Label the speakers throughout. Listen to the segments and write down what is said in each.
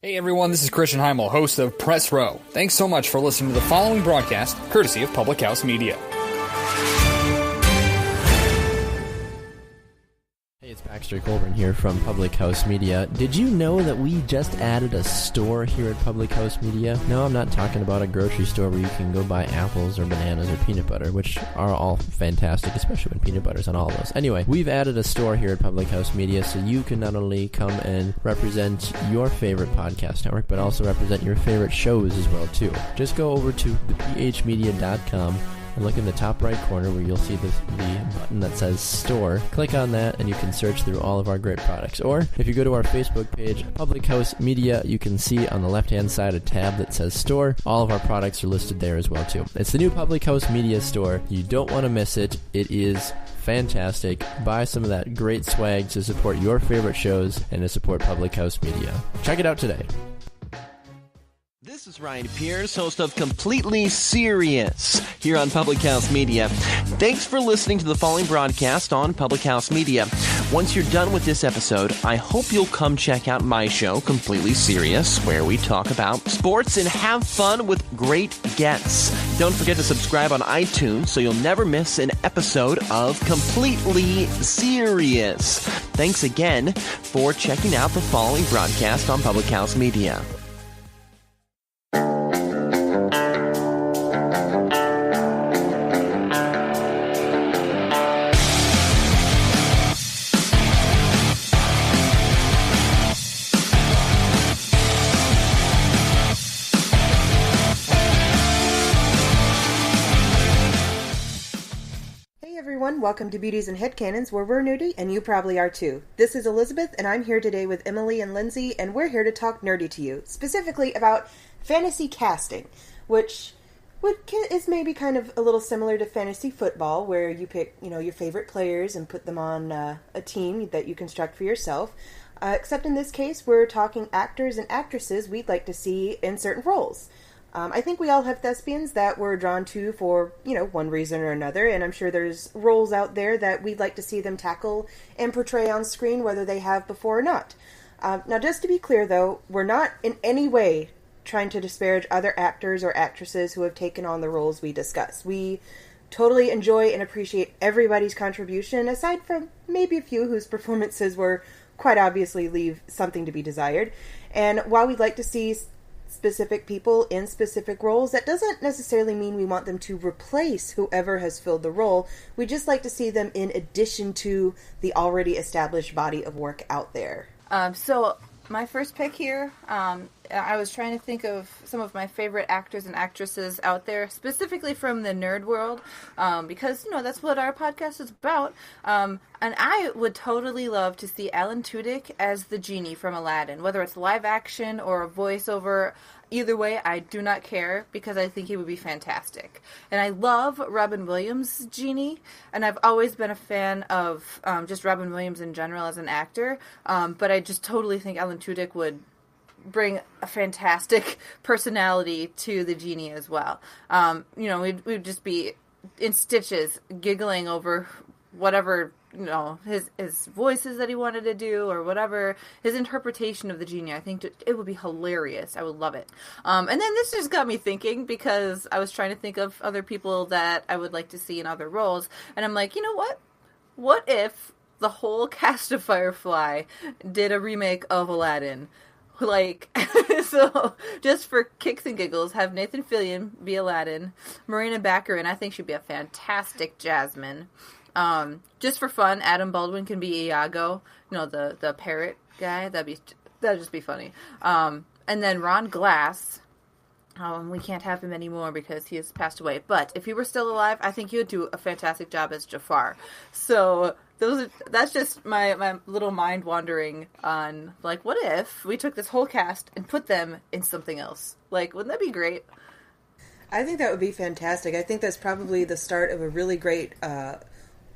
Speaker 1: Hey everyone, this is Christian Heimel, host of Press Row. Thanks so much for listening to the following broadcast, courtesy of Public House Media.
Speaker 2: Hey, it's Baxter Colburn here from Public House Media. Did you know that we just added a store here at Public House Media? No, I'm not talking about a grocery store where you can go buy apples or bananas or peanut butter, which are all fantastic, especially when peanut butter's on all of those. Anyway, we've added a store here at Public House Media so you can not only come and represent your favorite podcast network, but also represent your favorite shows as well, too. Just go over to thephmedia.com and look in the top right corner where you'll see the button that says Store. Click on that and you can search through all of our great products. Or if you go to our Facebook page, Public House Media, you can see on the left-hand side a tab that says Store. All of our products are listed there as well too. It's the new Public House Media store. You don't want to miss it. It is fantastic. Buy some of that great swag to support your favorite shows and to support Public House Media. Check it out today.
Speaker 3: This is Ryan Pierce, host of Completely Serious here on Public House Media. Thanks for listening to the following broadcast on Public House Media. Once you're done with this episode, I hope you'll come check out my show, Completely Serious, where we talk about sports and have fun with great guests. Don't forget to subscribe on iTunes so you'll never miss an episode of Completely Serious. Thanks again for checking out the following broadcast on Public House Media.
Speaker 4: Welcome to Beauties and Headcanons, where we're nerdy, and you probably are too. This is Elisabeth, and I'm here today with Emily and Lindsay, and we're here to talk nerdy to you, specifically about fantasy casting, which is maybe kind of a little similar to fantasy football, where you pick, your favorite players and put them on a team that you construct for yourself. Except in this case, we're talking actors and actresses we'd like to see in certain roles. I think we all have thespians that we're drawn to for, one reason or another, and I'm sure there's roles out there that we'd like to see them tackle and portray on screen, whether they have before or not. Now, just to be clear, though, we're not in any way trying to disparage other actors or actresses who have taken on the roles we discuss. We totally enjoy and appreciate everybody's contribution, aside from maybe a few whose performances were quite obviously leave something to be desired. And while we'd like to see specific people in specific roles, that doesn't necessarily mean we want them to replace whoever has filled the role. We just like to see them in addition to the already established body of work out there.
Speaker 5: So my first pick here, I was trying to think of some of my favorite actors and actresses out there, specifically from the nerd world, because, that's what our podcast is about. And I would totally love to see Alan Tudyk as the genie from Aladdin, whether it's live action or a voiceover. Either way, I do not care, because I think he would be fantastic. And I love Robin Williams' Genie, and I've always been a fan of just Robin Williams in general as an actor, but I just totally think Alan Tudyk would bring a fantastic personality to the Genie as well. We'd just be in stitches giggling over whatever his voices that he wanted to do, or whatever his interpretation of the Genie. I think it would be hilarious. I would love it. And then this just got me thinking, because I was trying to think of other people that I would like to see in other roles, and I'm like, what if the whole cast of Firefly did a remake of Aladdin? So just for kicks and giggles, have Nathan Fillion be Aladdin, Marina Baccarin, I think she'd be a fantastic Jasmine. Just for fun, Adam Baldwin can be Iago, the parrot guy. That'd just be funny. And then Ron Glass, we can't have him anymore because he has passed away. But if he were still alive, I think he would do a fantastic job as Jafar. So that's just my little mind wandering on, what if we took this whole cast and put them in something else? Wouldn't that be great?
Speaker 4: I think that would be fantastic. I think that's probably the start of a really great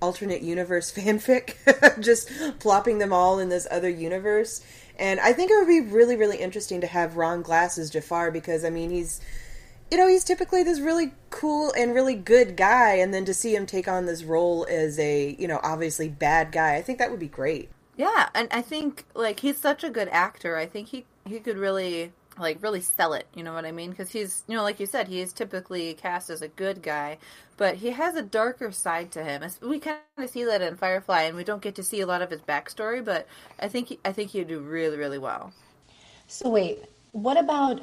Speaker 4: alternate universe fanfic, just plopping them all in this other universe. And I think it would be really, really interesting to have Ron Glass as Jafar, because, he's typically this really cool and really good guy, and then to see him take on this role as a, obviously bad guy, I think that would be great.
Speaker 5: Yeah, and I think, he's such a good actor. I think he he could really sell it, you know what I mean? Because he's, like you said, he is typically cast as a good guy, but he has a darker side to him. We kind of see that in Firefly, and we don't get to see a lot of his backstory, but I think he'd do really, really well.
Speaker 6: So wait, what about,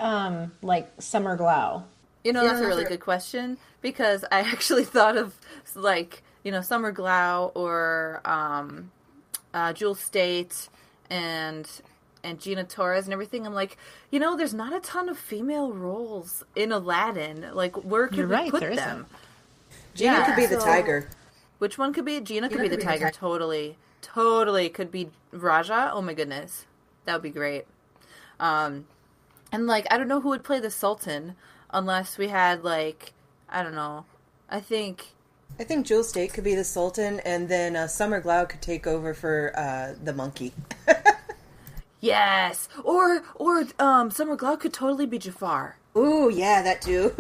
Speaker 6: Summer Glau?
Speaker 5: That's a really good question, because I actually thought of, Summer Glau or Jewel State and Gina Torres and everything. I'm like, there's not a ton of female roles in Aladdin. Like, where could we put them?
Speaker 4: Gina could be the tiger.
Speaker 5: Which one could be? Gina could be the tiger. Totally. Could be Raja. Oh my goodness. That would be great. And I don't know who would play the Sultan unless we had, I don't know. I think
Speaker 4: Jewel State could be the Sultan, and then Summer Glau could take over for the monkey.
Speaker 5: Yes, or Summer Glau could totally be Jafar.
Speaker 4: Ooh, yeah, that too.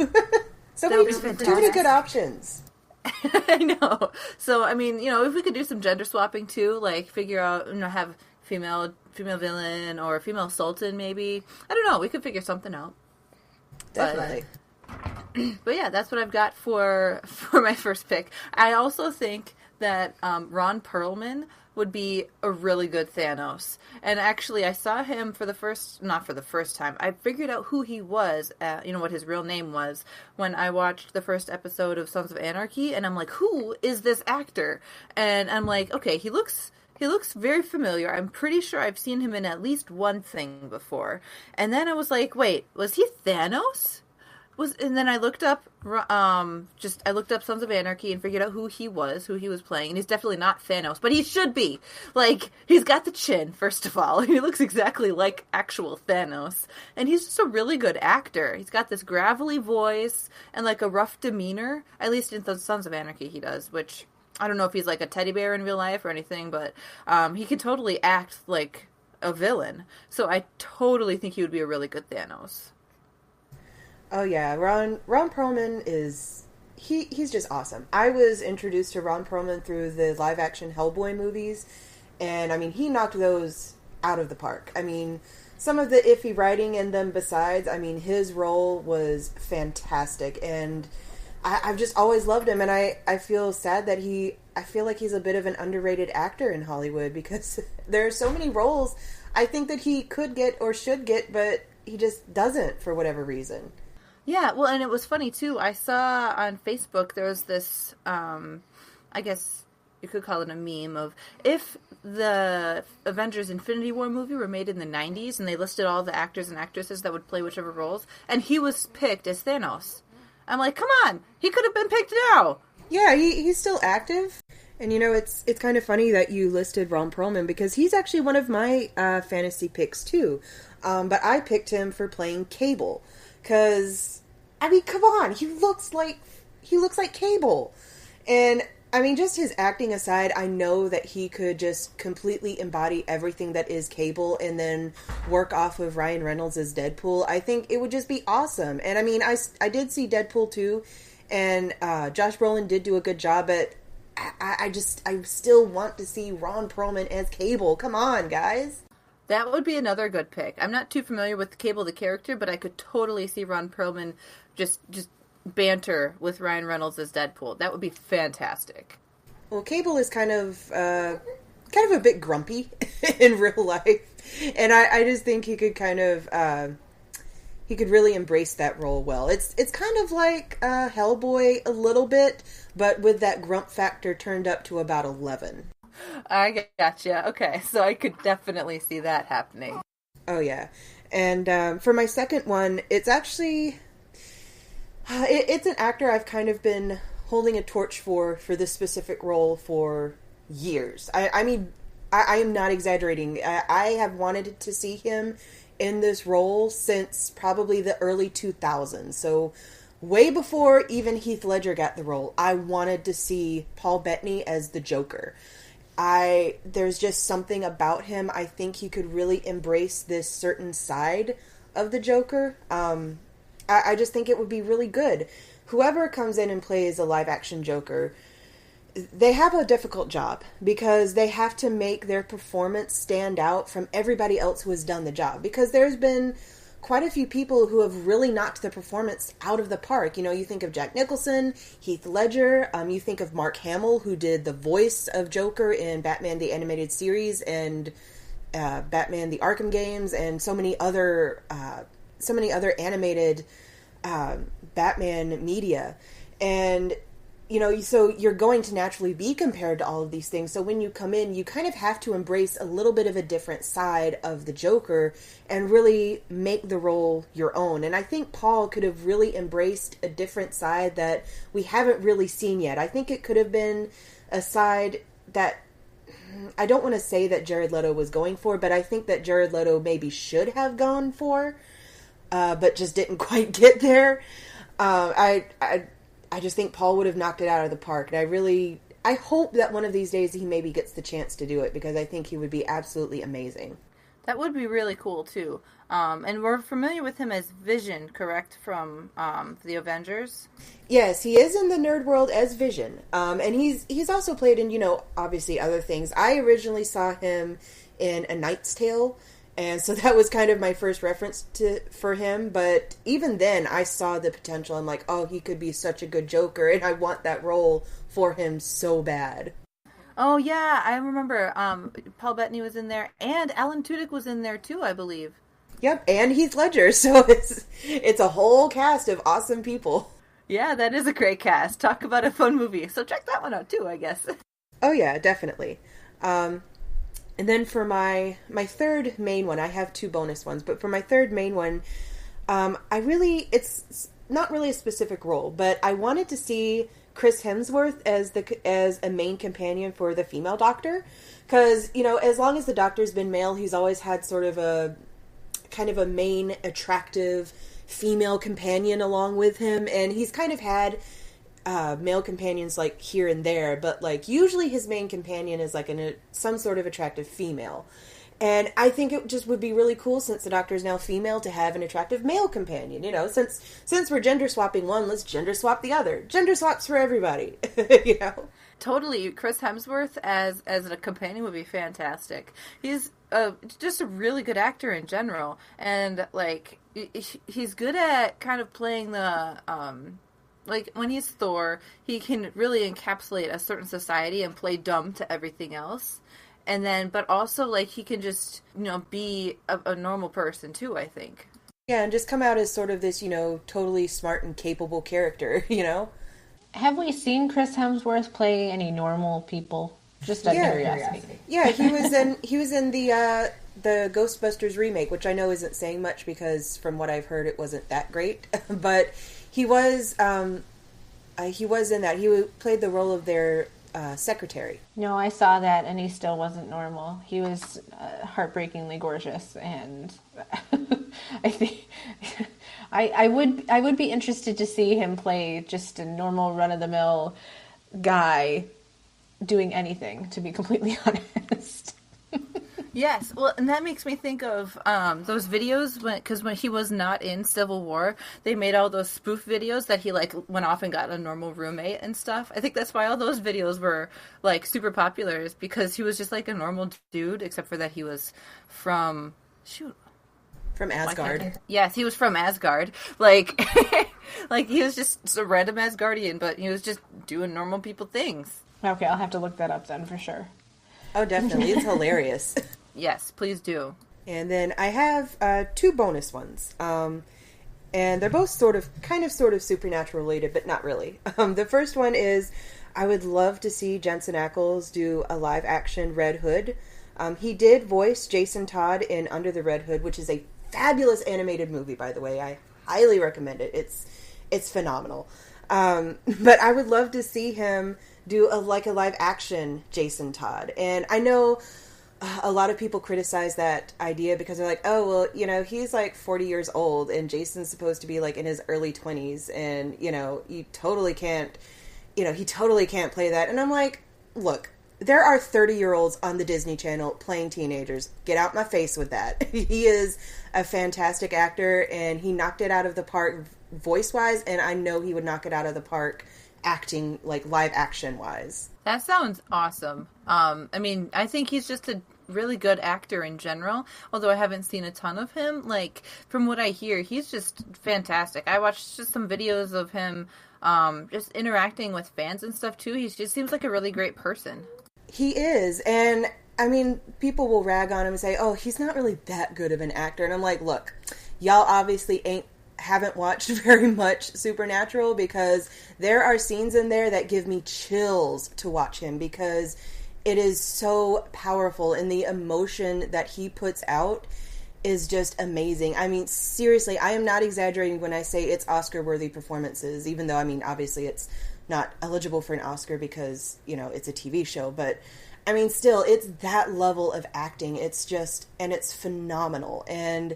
Speaker 4: So many good options.
Speaker 5: I know. So I mean, if we could do some gender swapping too, figure out, have female villain or female sultan, maybe. I don't know. We could figure something out.
Speaker 4: Definitely.
Speaker 5: But yeah, that's what I've got for my first pick. I also think that Ron Perlman would be a really good Thanos. And actually, I saw him not for the first time. I figured out who he was, what his real name was, when I watched the first episode of Sons of Anarchy, and I'm like, who is this actor? And I'm like, okay, he looks very familiar. I'm pretty sure I've seen him in at least one thing before. And then I was like, wait, was he Thanos? And then I looked up, Sons of Anarchy and figured out who he was playing, and he's definitely not Thanos, but he should be. He's got the chin, first of all. He looks exactly like actual Thanos, and he's just a really good actor. He's got this gravelly voice and a rough demeanor, at least in the Sons of Anarchy he does, which I don't know if he's a teddy bear in real life or anything, but he can totally act like a villain. So I totally think he would be a really good Thanos.
Speaker 4: Oh yeah, Ron Perlman is he's just awesome. I was introduced to Ron Perlman through the live action Hellboy movies, and I mean he knocked those out of the park. I mean, some of the iffy writing in them besides, I mean his role was fantastic, and I've just always loved him, and I feel sad that I feel like he's a bit of an underrated actor in Hollywood, because there are so many roles I think that he could get or should get, but he just doesn't for whatever reason.
Speaker 5: Yeah, well, and it was funny, too. I saw on Facebook there was this, I guess you could call it a meme of, if the Avengers Infinity War movie were made in the 90s and they listed all the actors and actresses that would play whichever roles, and he was picked as Thanos. I'm like, come on, he could have been picked now.
Speaker 4: Yeah, he's still active. And it's kind of funny that you listed Ron Perlman, because he's actually one of my fantasy picks, too. But I picked him for playing Cable. Because, I mean, come on, he looks like Cable. And, I mean, just his acting aside, I know that he could just completely embody everything that is Cable and then work off of Ryan Reynolds as Deadpool. I think it would just be awesome. And, I mean, I did see Deadpool 2, and Josh Brolin did do a good job, but I still want to see Ron Perlman as Cable. Come on, guys.
Speaker 5: That would be another good pick. I'm not too familiar with Cable the character, but I could totally see Ron Perlman just banter with Ryan Reynolds as Deadpool. That would be fantastic.
Speaker 4: Well, Cable is kind of a bit grumpy in real life, and I just think he could he could really embrace that role well. It's kind of like Hellboy a little bit, but with that grump factor turned up to about 11.
Speaker 5: I gotcha. Okay, so I could definitely see that happening.
Speaker 4: Oh, yeah. And for my second one, it's actually... it's an actor I've kind of been holding a torch for this specific role for years. I mean, I am not exaggerating. I have wanted to see him in this role since probably the early 2000s. So way before even Heath Ledger got the role, I wanted to see Paul Bettany as the Joker. There's just something about him. I think he could really embrace this certain side of the Joker. I just think it would be really good. Whoever comes in and plays a live action Joker, they have a difficult job because they have to make their performance stand out from everybody else who has done the job. Because there's been quite a few people who have really knocked the performance out of the park. You know, you think of Jack Nicholson, Heath Ledger, you think of Mark Hamill, who did the voice of Joker in Batman the Animated Series and Batman the Arkham games, and so many other animated Batman media. And you know, so you're going to naturally be compared to all of these things. So when you come in, you kind of have to embrace a little bit of a different side of the Joker and really make the role your own. And I think Paul could have really embraced a different side that we haven't really seen yet. I think it could have been a side that I don't want to say that Jared Leto was going for, but I think that Jared Leto maybe should have gone for, but just didn't quite get there. I just think Paul would have knocked it out of the park. And I hope that one of these days he maybe gets the chance to do it, because I think he would be absolutely amazing.
Speaker 5: That would be really cool, too. And we're familiar with him as Vision, correct, from the Avengers?
Speaker 4: Yes, he is in the nerd world as Vision. And he's also played in, you know, obviously other things. I originally saw him in A Knight's Tale, and so that was kind of my first reference for him. But even then, I saw the potential. I'm like, oh, he could be such a good Joker, and I want that role for him so bad.
Speaker 5: Oh, yeah, I remember Paul Bettany was in there, and Alan Tudyk was in there, too, I believe.
Speaker 4: Yep, and Heath Ledger, so it's a whole cast of awesome people.
Speaker 5: Yeah, that is a great cast. Talk about a fun movie. So check that one out, too, I guess.
Speaker 4: Oh, yeah, definitely. And then for my third main one, I have two bonus ones, but for my third main one, it's not really a specific role, but I wanted to see Chris Hemsworth as a main companion for the female Doctor, because, you know, as long as the Doctor's been male, he's always had sort of a kind of a main attractive female companion along with him, and he's kind of had male companions like here and there, but like usually his main companion is like some sort of attractive female. And I think it just would be really cool, since the Doctor is now female, to have an attractive male companion. You know, since we're gender swapping one, let's gender swap the other. Gender swaps for everybody. You know,
Speaker 5: totally. Chris Hemsworth as a companion would be fantastic. He's just a really good actor in general, and like he's good at kind of playing the like when he's Thor, he can really encapsulate a certain society and play dumb to everything else. And then, but also, like, he can just, you know, be a normal person, too, I think.
Speaker 4: Yeah, and just come out as sort of this, you know, totally smart and capable character, you know?
Speaker 6: Have we seen Chris Hemsworth play any normal people? Just out of curiosity.
Speaker 4: Yeah, he was in the Ghostbusters remake, which I know isn't saying much because from what I've heard, it wasn't that great. But he was in that. He played the role of their secretary.
Speaker 6: No, I saw that, and he still wasn't normal. He was heartbreakingly gorgeous, and I think I would be interested to see him play just a normal run-of-the-mill guy doing anything, to be completely honest.
Speaker 5: Yes, well, and that makes me think of those videos because when he was not in Civil War, they made all those spoof videos that he like went off and got a normal roommate and stuff. I think that's why all those videos were like super popular, is because he was just like a normal dude, except for that he was from
Speaker 4: Asgard.
Speaker 5: Yes, he was from Asgard. Like, like he was just a random Asgardian, but he was just doing normal people things.
Speaker 6: Okay, I'll have to look that up then for sure.
Speaker 4: Oh, definitely. It's hilarious.
Speaker 5: Yes, please do.
Speaker 4: And then I have two bonus ones. And they're both sort of supernatural related, but not really. The first one is I would love to see Jensen Ackles do a live action Red Hood. He did voice Jason Todd in Under the Red Hood, which is a fabulous animated movie, by the way. I highly recommend it. It's phenomenal. But I would love to see him do a live action Jason Todd. And I know a lot of people criticize that idea because they're like, oh, well, you know, he's like 40 years old and Jason's supposed to be like in his early 20s, and, you know, he totally can't play that. And I'm like, look, there are 30-year-olds on the Disney Channel playing teenagers. Get out my face with that. He is a fantastic actor, and he knocked it out of the park voice-wise, and I know he would knock it out of the park acting, like, live action-wise.
Speaker 5: That sounds awesome. I mean, I think he's just a really good actor in general, although I haven't seen a ton of him. Like, from what I hear, he's just fantastic. I watched just some videos of him just interacting with fans and stuff, too. He just seems like a really great person.
Speaker 4: He is, and I mean, people will rag on him and say, oh, he's not really that good of an actor. And I'm like, look, y'all obviously haven't watched very much Supernatural, because there are scenes in there that give me chills to watch him, because it is so powerful, and the emotion that he puts out is just amazing. I mean, seriously, I am not exaggerating when I say it's Oscar-worthy performances, even though, I mean, obviously it's not eligible for an Oscar because, you know, it's a TV show, but I mean, still, it's that level of acting. It's just, and it's phenomenal, and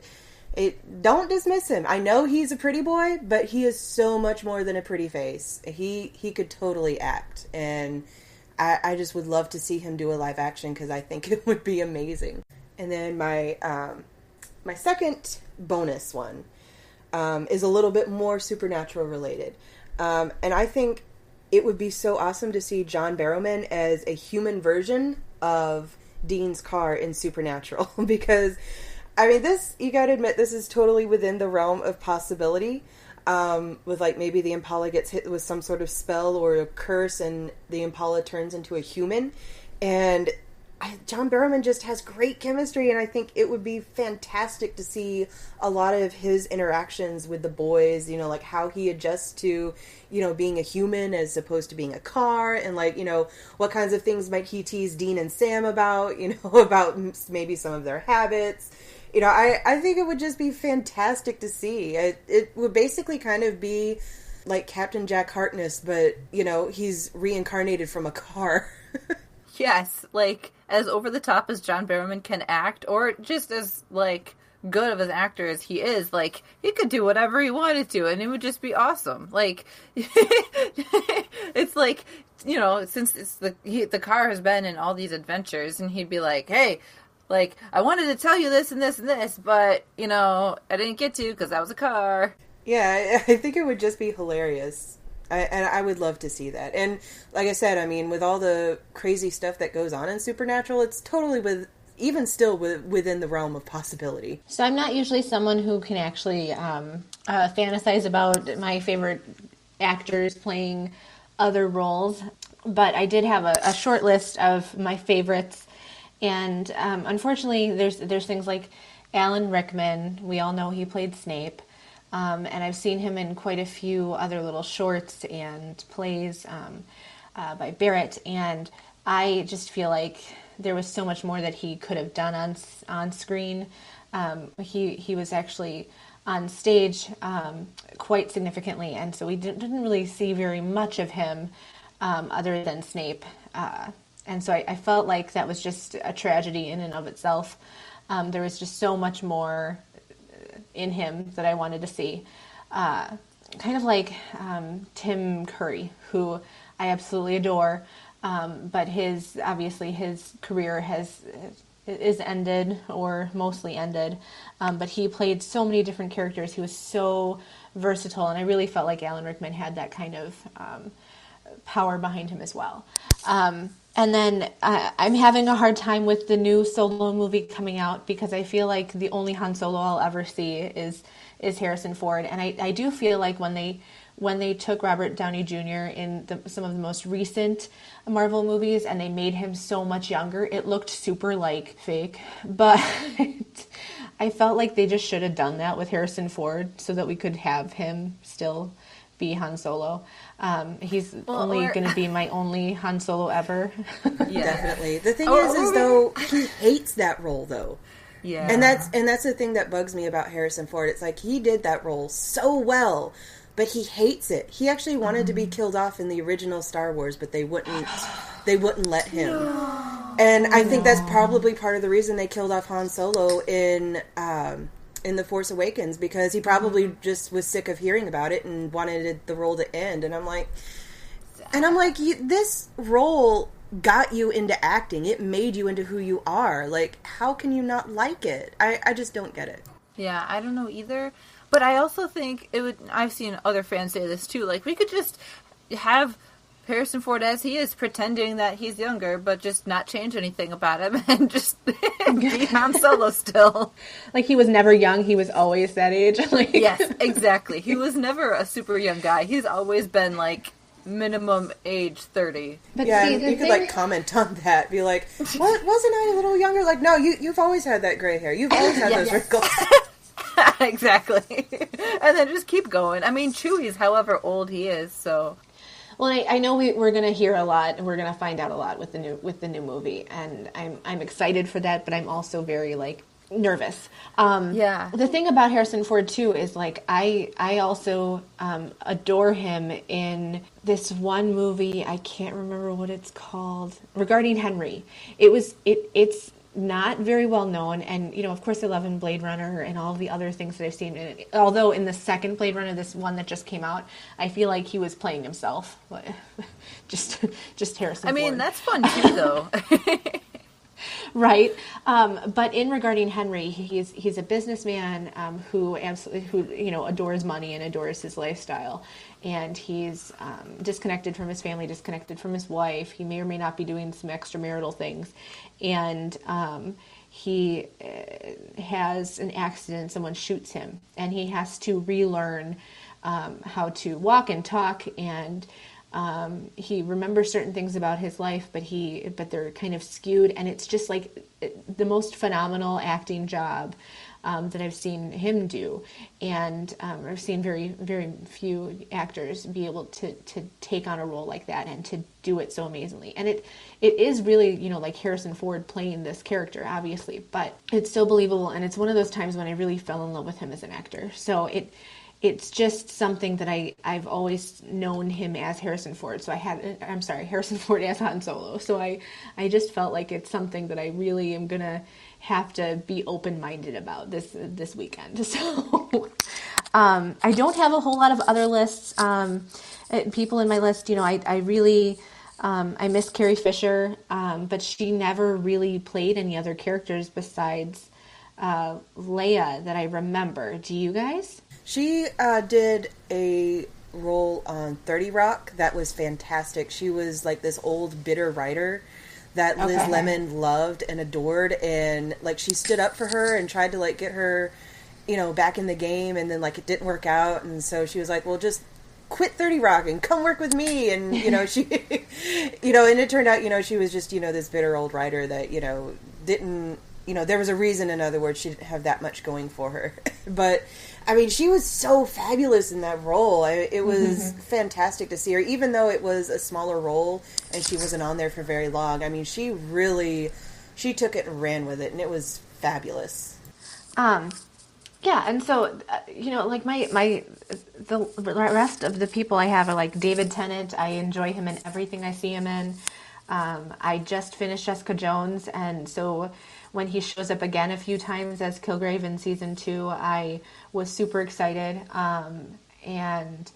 Speaker 4: don't dismiss him. I know he's a pretty boy, but he is so much more than a pretty face. He could totally act, and I just would love to see him do a live action, because I think it would be amazing. And then my second bonus one is a little bit more Supernatural related, and I think it would be so awesome to see John Barrowman as a human version of Dean's car in Supernatural, because I mean, this, you gotta admit, this is totally within the realm of possibility. With like maybe the Impala gets hit with some sort of spell or a curse and the Impala turns into a human. And John Barrowman just has great chemistry, and I think it would be fantastic to see a lot of his interactions with the boys, you know, like how he adjusts to, you know, being a human as opposed to being a car, and like, you know, what kinds of things might he tease Dean and Sam about, you know, about maybe some of their habits. You know, I think it would just be fantastic to see. It would basically kind of be like Captain Jack Harkness, but, you know, he's reincarnated from a car.
Speaker 5: Yes, like, as over-the-top as John Barrowman can act, or just as, like, good of an actor as he is, like, he could do whatever he wanted to, and it would just be awesome. Like, it's like, you know, since it's the car has been in all these adventures, and he'd be like, hey, like, I wanted to tell you this and this and this, but, you know, I didn't get to because I was a car.
Speaker 4: Yeah, I think it would just be hilarious. And I would love to see that. And like I said, I mean, with all the crazy stuff that goes on in Supernatural, it's totally within the realm of possibility.
Speaker 6: So I'm not usually someone who can actually fantasize about my favorite actors playing other roles, but I did have a short list of my favorites. And unfortunately, there's things like Alan Rickman. We all know he played Snape. And I've seen him in quite a few other little shorts and plays by Barrett. And I just feel like there was so much more that he could have done on screen. He was actually on stage quite significantly. And so we didn't really see very much of him other than Snape. And so I felt like that was just a tragedy in and of itself. There was just so much more in him that I wanted to see. Kind of like Tim Curry, who I absolutely adore, but his career is ended, or mostly ended. But he played so many different characters. He was so versatile, and I really felt like Alan Rickman had that kind of power behind him as well. And then I'm having a hard time with the new Solo movie coming out, because I feel like the only Han Solo I'll ever see is Harrison Ford. And I do feel like when they took Robert Downey Jr. in some of the most recent Marvel movies and they made him so much younger, it looked super like fake. But I felt like they just should have done that with Harrison Ford so that we could have him still be Han Solo. He's only going to be my only Han Solo ever.
Speaker 4: Yeah. Definitely. The thing is though, he hates that role though.
Speaker 5: Yeah.
Speaker 4: And that's the thing that bugs me about Harrison Ford. It's like he did that role so well, but he hates it. He actually wanted to be killed off in the original Star Wars, but they wouldn't let him. No. And I think that's probably part of the reason they killed off Han Solo in The Force Awakens, because he probably just was sick of hearing about it and wanted the role to end. And I'm like, this role got you into acting. It made you into who you are. Like, how can you not like it? I just don't get it.
Speaker 5: Yeah, I don't know either. But I also think I've seen other fans say this too, like, we could just have Harrison Ford, as he is, pretending that he's younger, but just not change anything about him and just be Han Solo still.
Speaker 6: Like, he was never young, he was always that age. Like...
Speaker 5: Yes, exactly. He was never a super young guy. He's always been, like, minimum age 30.
Speaker 4: But yeah, see, you could, like, comment on that. Be like, what, wasn't I a little younger? Like, no, you've always had that gray hair. You've always had those wrinkles.
Speaker 5: Exactly. And then just keep going. I mean, Chewie's however old he is, so...
Speaker 6: Well, I know we're going to hear a lot, and we're going to find out a lot with the new movie, and I'm excited for that, but I'm also very, like, nervous.
Speaker 5: Yeah.
Speaker 6: The thing about Harrison Ford too is, like, I also adore him in this one movie. I can't remember what it's called. Regarding Henry, it's not very well known, and, you know, of course, I love him, Blade Runner and all the other things that I've seen in it. Although in the second Blade Runner, this one that just came out, I feel like he was playing himself. just Harrison Ford.
Speaker 5: I mean, that's fun too, though.
Speaker 6: Right, but in Regarding Henry, he's a businessman who you know, adores money and adores his lifestyle, and he's disconnected from his family, disconnected from his wife. He may or may not be doing some extramarital things, and he has an accident. Someone shoots him, and he has to relearn how to walk and talk, and he remembers certain things about his life, but they're kind of skewed, and it's just like the most phenomenal acting job that I've seen him do, and I've seen very, very few actors be able to take on a role like that and to do it so amazingly. And it is really, you know, like Harrison Ford playing this character, obviously, but it's so believable, and it's one of those times when I really fell in love with him as an actor. So it's just something that I've always known him as Harrison Ford. So Harrison Ford as Han Solo. So I just felt like it's something that I really am going to have to be open-minded about this weekend. So I don't have a whole lot of other lists. People in my list, you know, I really... I miss Carrie Fisher, but she never really played any other characters besides Leia that I remember. Do you guys?
Speaker 4: She did a role on 30 Rock that was fantastic. She was like this old bitter writer that Liz Lemon loved and adored, and like she stood up for her and tried to like get her, you know, back in the game, and then like it didn't work out, and so she was like, well, just quit 30 Rock and come work with me. And, you know, she, you know, and it turned out, you know, she was just, you know, this bitter old writer that, you know, didn't, you know, there was a reason, in other words, she didn't have that much going for her. But, I mean, she was so fabulous in that role. It was fantastic to see her, even though it was a smaller role and she wasn't on there for very long. I mean, she took it and ran with it, and it was fabulous.
Speaker 6: Yeah, and so, you know, like the rest of the people I have are like David Tennant. I enjoy him in everything I see him in. I just finished Jessica Jones, and so when he shows up again a few times as Kilgrave in season 2, I was super excited, and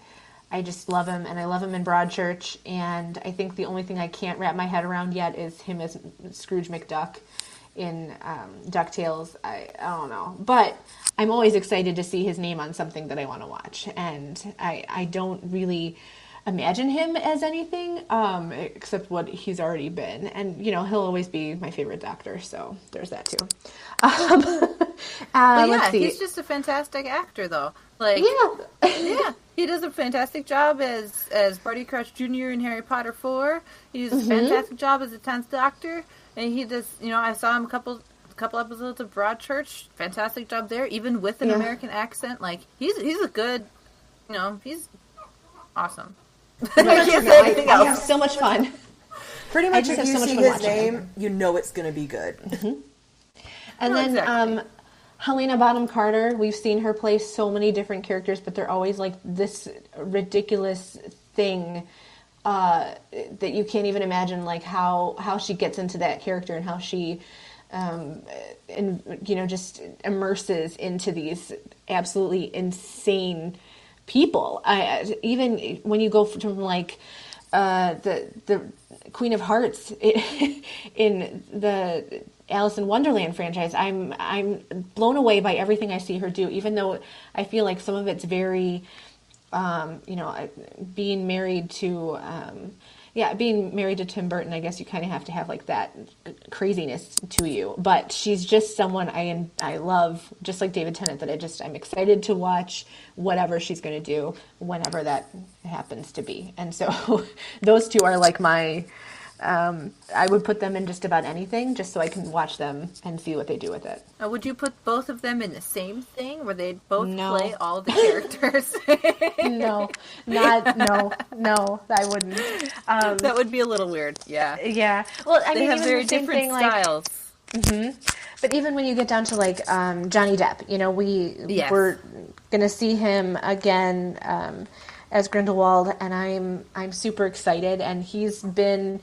Speaker 6: I just love him, and I love him in Broadchurch, and I think the only thing I can't wrap my head around yet is him as Scrooge McDuck in DuckTales. I don't know, but I'm always excited to see his name on something that I want to watch, and I don't really imagine him as anything except what he's already been, and you know, he'll always be my favorite Doctor, so there's that too.
Speaker 5: But yeah,
Speaker 6: let's see.
Speaker 5: he's just a fantastic actor, though. Like, yeah, he does a fantastic job as Barty Crouch Jr. in Harry Potter 4. He does a fantastic job as the 10th Doctor, and he does, you know, I saw him a couple episodes of Broadchurch. Fantastic job there, even with an American accent. Like, he's a good, you know, he's awesome. I can't say anything else.
Speaker 6: I have so much fun.
Speaker 4: Pretty much, if you see his name, you know it's going to be good.
Speaker 6: And then Helena Bonham Carter, we've seen her play so many different characters, but they're always like this ridiculous thing that you can't even imagine, like how she gets into that character and how she, and you know, just immerses into these absolutely insane people. Even when you go from like the Queen of Hearts in the Alice in Wonderland franchise, I'm blown away by everything I see her do, even though I feel like some of it's very, you know, being married to Yeah, being married to Tim Burton, I guess you kind of have to have like that craziness to you. But she's just someone I love, just like David Tennant, that I'm excited to watch whatever she's going to do, whenever that happens to be. And so those two are like my, I would put them in just about anything, just so I can watch them and see what they do with it.
Speaker 5: Would you put both of them in the same thing, where they'd both
Speaker 6: No.
Speaker 5: play all the characters?
Speaker 6: No, I wouldn't.
Speaker 5: That would be a little weird. Yeah.
Speaker 6: Yeah. Well, I
Speaker 5: They
Speaker 6: mean,
Speaker 5: have
Speaker 6: even
Speaker 5: very
Speaker 6: the same
Speaker 5: different
Speaker 6: thing,
Speaker 5: styles.
Speaker 6: But even when you get down to like Johnny Depp,
Speaker 5: Yes.
Speaker 6: we're gonna see him again as Grindelwald, and I'm super excited. And he's been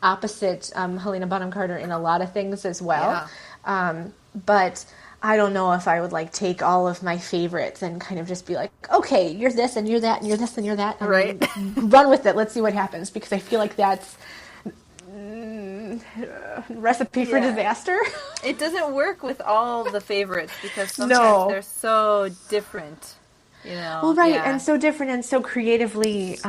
Speaker 6: opposite Helena Bonham Carter in a lot of things as well.
Speaker 5: Yeah.
Speaker 6: But I don't know if I would like take all of my favorites and kind of just be like, okay, you're this and you're that and you're this and you're that, and
Speaker 5: Right.
Speaker 6: run with it. Let's see what happens, because I feel like that's recipe for disaster.
Speaker 5: It doesn't work with all the favorites, because sometimes they're so different.
Speaker 6: Well, right,
Speaker 5: Yeah.
Speaker 6: and so different and so creatively,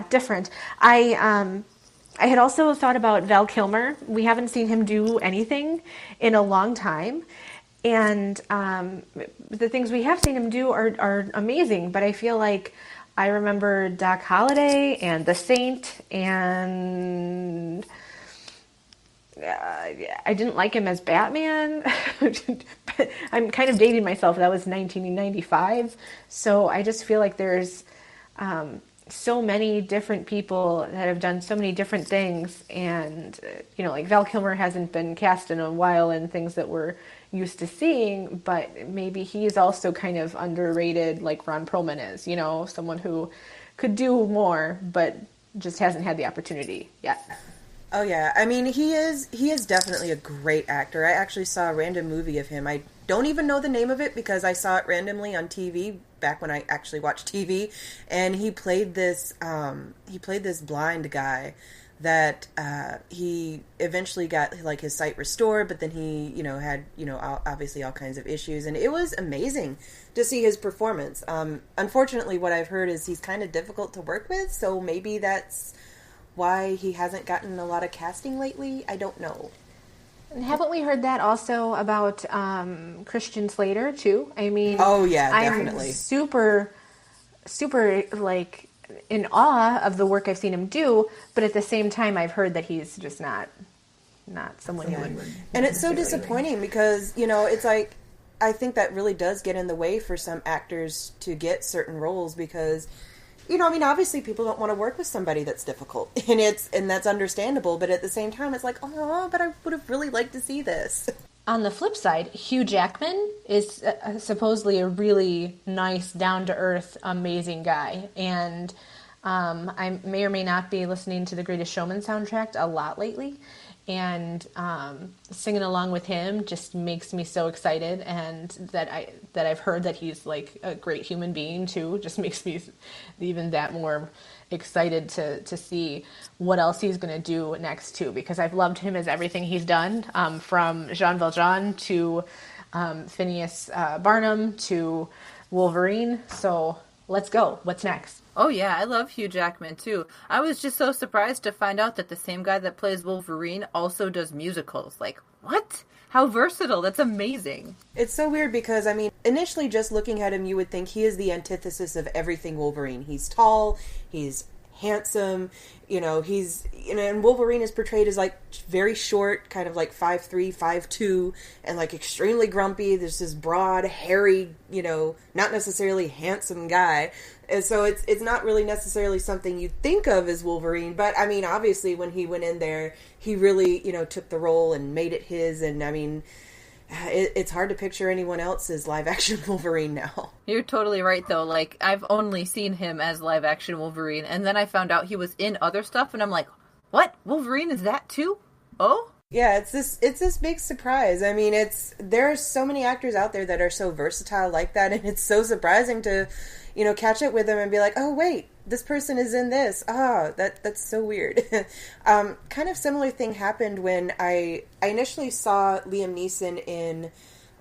Speaker 6: different. I had also thought about Val Kilmer. We haven't seen him do anything in a long time, and the things we have seen him do are amazing. But I feel like I remember Doc Holliday and The Saint, and I didn't like him as Batman. I'm kind of dating myself. That was 1995. So I just feel like there's so many different people that have done so many different things. And, like Val Kilmer hasn't been cast in a while in things that we're used to seeing, but maybe he's also kind of underrated, like Ron Perlman is, someone who could do more, but just hasn't had the opportunity yet.
Speaker 4: Oh yeah, I mean he is definitely a great actor. I actually saw a random movie of him. I don't even know the name of it because I saw it randomly on TV back when I actually watched TV, and he played this blind guy that he eventually got like his sight restored, but then he had obviously all kinds of issues, and it was amazing to see his performance. Unfortunately, what I've heard is he's kind of difficult to work with, so maybe that's why he hasn't gotten a lot of casting lately. I don't know.
Speaker 6: And haven't we heard that also about Christian Slater too? I mean,
Speaker 4: oh yeah, definitely.
Speaker 6: I'm super like in awe of the work I've seen him do, but at the same time, I've heard that he's just not someone you would.
Speaker 4: And it's so disappointing because it's like I think that really does get in the way for some actors to get certain roles because. Obviously people don't want to work with somebody that's difficult, and that's understandable, but at the same time, it's like, oh, but I would have really liked to see this.
Speaker 6: On the flip side, Hugh Jackman is supposedly a really nice, down-to-earth, amazing guy, and I may or may not be listening to the Greatest Showman soundtrack a lot lately, and singing along with him just makes me so excited, and that I've heard that he's like a great human being too, just makes me even that more excited to see what else he's going to do next too, because I've loved him as everything he's done, from Jean Valjean to Phineas Barnum to Wolverine. So let's go. What's next?
Speaker 5: Oh yeah, I love Hugh Jackman too. I was just so surprised to find out that the same guy that plays Wolverine also does musicals. Like, what? How versatile. That's amazing.
Speaker 4: It's so weird because, initially just looking at him, you would think he is the antithesis of everything Wolverine. He's tall, he's handsome, and Wolverine is portrayed as like very short, kind of like 5'3", 5'2", and like extremely grumpy. There's this broad, hairy, not necessarily handsome guy. And so it's not really necessarily something you think of as Wolverine, but obviously when he went in there, he really, took the role and made it his, and it's hard to picture anyone else as live-action Wolverine now.
Speaker 5: You're totally right, though. Like, I've only seen him as live-action Wolverine, and then I found out he was in other stuff, and I'm like, what? Wolverine is that too? Oh?
Speaker 4: Yeah, it's this big surprise. There are so many actors out there that are so versatile like that, and it's so surprising to, catch it with them and be like, oh, wait, this person is in this. That's so weird. Kind of similar thing happened when I initially saw Liam Neeson in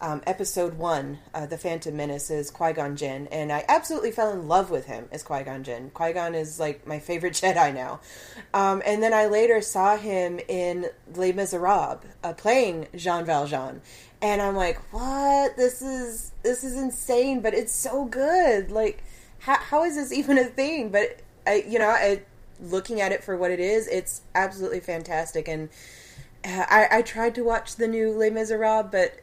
Speaker 4: episode 1, The Phantom Menace, is Qui-Gon Jinn, and I absolutely fell in love with him as Qui-Gon Jinn. Qui-Gon is like my favorite Jedi now. And then I later saw him in Les Miserables, playing Jean Valjean. And I'm like, what? This is insane, but it's so good. Like, how is this even a thing? But looking at it for what it is, it's absolutely fantastic. And I tried to watch the new Les Miserables, but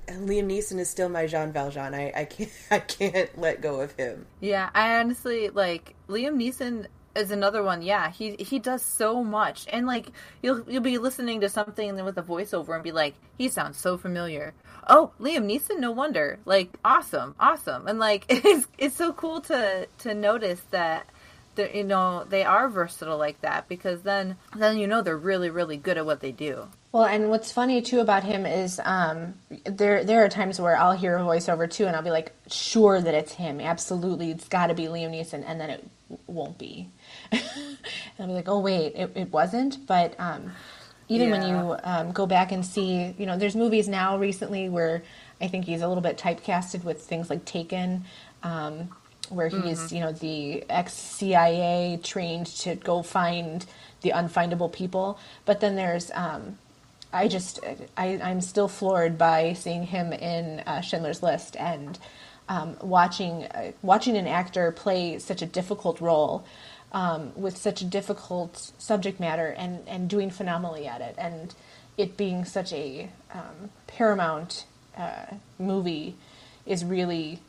Speaker 4: Liam Neeson is still my Jean Valjean. I can't let go of him.
Speaker 5: Yeah, I honestly, like, Liam Neeson is another one. Yeah, he does so much, and like you'll be listening to something with a voiceover and be like, he sounds so familiar. Oh, Liam Neeson, no wonder. Like, awesome, and like it's so cool to notice that they are versatile like that, because then they're really, really good at what they do.
Speaker 6: Well, and what's funny too about him is there are times where I'll hear a voiceover too, and I'll be like, sure that it's him. Absolutely, it's got to be Liam Neeson, and then it won't be. And I'll be like, oh wait, it wasn't. But even when you go back and see, there's movies now recently where I think he's a little bit typecasted with things like Taken, where he's the ex-CIA trained to go find the unfindable people. But then there's I'm still floored by seeing him in Schindler's List, and watching an actor play such a difficult role with such a difficult subject matter and doing phenomenally at it, and it being such a Paramount movie is really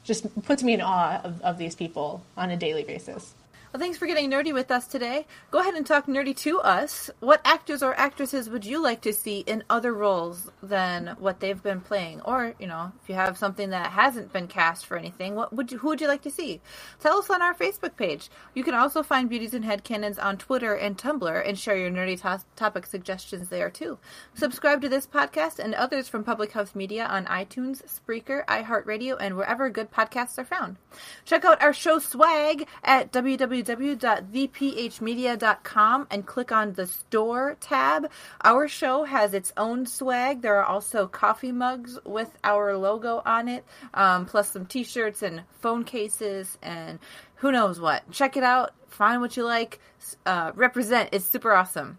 Speaker 6: just puts me in awe of these people on a daily basis.
Speaker 5: Well, thanks for getting nerdy with us today. Go ahead and talk nerdy to us. What actors or actresses would you like to see in other roles than what they've been playing? Or, if you have something that hasn't been cast for anything, who would you like to see? Tell us on our Facebook page. You can also find Beauties and Headcanons on Twitter and Tumblr and share your nerdy topic suggestions there, too. Subscribe to this podcast and others from Public House Media on iTunes, Spreaker, iHeartRadio, and wherever good podcasts are found. Check out our show swag at www.thephmedia.com and click on the store tab. Our show has its own swag. There are also coffee mugs with our logo on it, plus some t-shirts and phone cases and who knows what. Check it out. Find what you like. Represent. It's super awesome.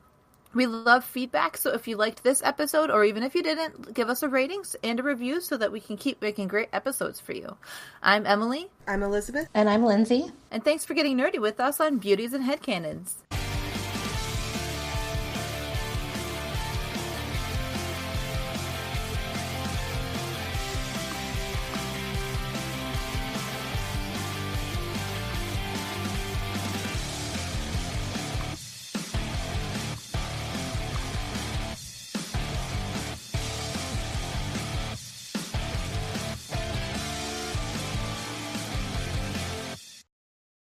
Speaker 5: We love feedback, so if you liked this episode, or even if you didn't, give us a rating and a review so that we can keep making great episodes for you. I'm Emily.
Speaker 4: I'm Elisabeth.
Speaker 6: And I'm Lindsay.
Speaker 5: And thanks for getting nerdy with us on Beauties and Headcanons.